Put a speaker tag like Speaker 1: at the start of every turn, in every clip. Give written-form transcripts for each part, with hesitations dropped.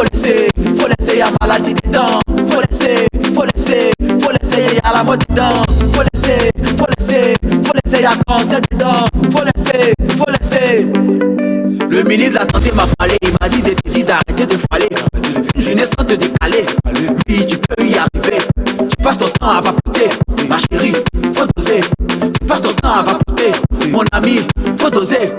Speaker 1: faut laisser, y'a maladie des dents. Faut laisser, y'a la mode des dents. Faut laisser, y'a cancer des dents. Faut laisser. Le ministre de la santé m'a parlé, il m'a dit d'arrêter de faller. Je n'ai sans te décaler. Oui, tu peux y arriver. Tu passes ton temps à vapoter, ma chérie, faut doser. Tu passes ton temps à vapoter, mon ami, faut doser.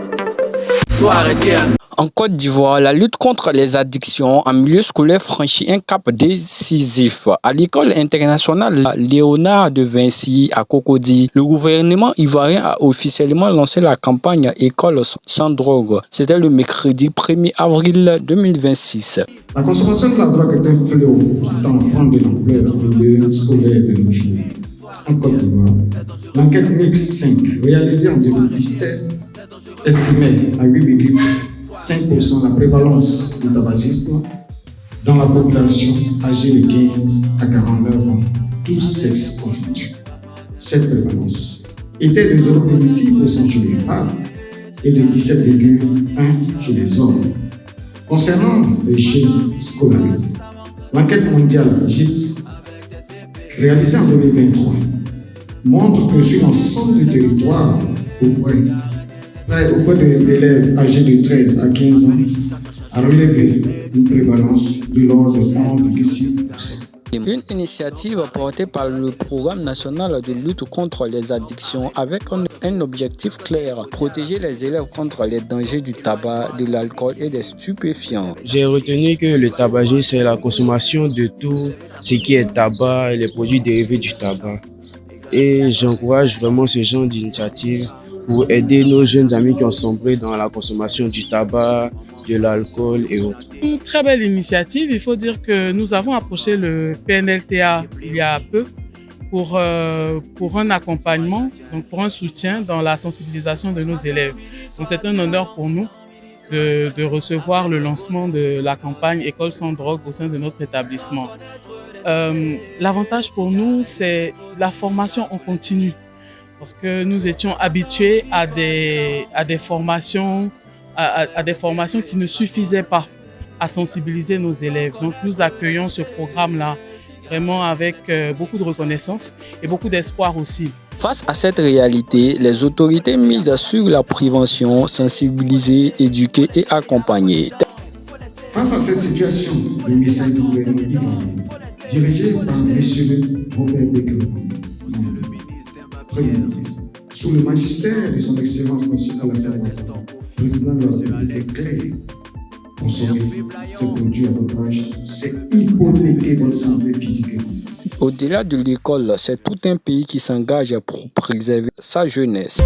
Speaker 1: Faut arrêter.
Speaker 2: En Côte d'Ivoire, la lutte contre les addictions en milieu scolaire franchit un cap décisif. À l'école internationale Léonard de Vinci à Cocody, le gouvernement ivoirien a officiellement lancé la campagne École sans drogue. C'était le mercredi 1er avril 2026.
Speaker 3: La consommation de la drogue est un fléau qui tend à prendre de l'ampleur au milieu scolaire de nos jours. En Côte d'Ivoire, l'enquête Mix 5, réalisée en 2017, estimait à 8,5% la prévalence du tabagisme dans la population âgée de 15 à 49 ans, tous sexes confondus. Cette prévalence était de 0,6% chez les femmes et de 17,1% chez les hommes. Concernant les jeunes scolarisés, l'enquête mondiale JIT, réalisée en 2023, montre que sur l'ensemble du territoire, auprès de l'élève âgé de 13 à 15 ans, a relevé une prévalence de l'ordre de 11,6%.
Speaker 2: Une initiative portée par le Programme national de lutte contre les addictions avec un objectif clair, protéger les élèves contre les dangers du tabac, de l'alcool et des stupéfiants.
Speaker 4: J'ai retenu que le tabagisme, c'est la consommation de tout ce qui est tabac et les produits dérivés du tabac. Et j'encourage vraiment ce genre d'initiative pour aider nos jeunes amis qui ont sombré dans la consommation du tabac, de l'alcool et autres.
Speaker 5: Une très belle initiative. Il faut dire que nous avons approché le PNLTA il y a peu pour un accompagnement, donc pour un soutien dans la sensibilisation de nos élèves. Donc c'est un honneur pour nous de recevoir le lancement de la campagne École sans drogue au sein de notre établissement. L'avantage pour nous, c'est la formation en continu. Parce que nous étions habitués à des formations qui ne suffisaient pas à sensibiliser nos élèves. Donc nous accueillons ce programme-là vraiment avec beaucoup de reconnaissance et beaucoup d'espoir aussi.
Speaker 2: Face à cette réalité, les autorités misent sur la prévention, sensibiliser, éduquer et accompagner.
Speaker 3: Face à cette situation, le message du gouvernement ivoirien, dirigé par M. Robert Bekeman, Premier ministre, sous le magistère de son Excellence M. Alassane Ouattara, président de la République, est clair. Consommer ces produits à votre âge, c'est hypothéquer votre santé physique.
Speaker 2: Au-delà de l'école, c'est tout un pays qui s'engage pour préserver sa jeunesse.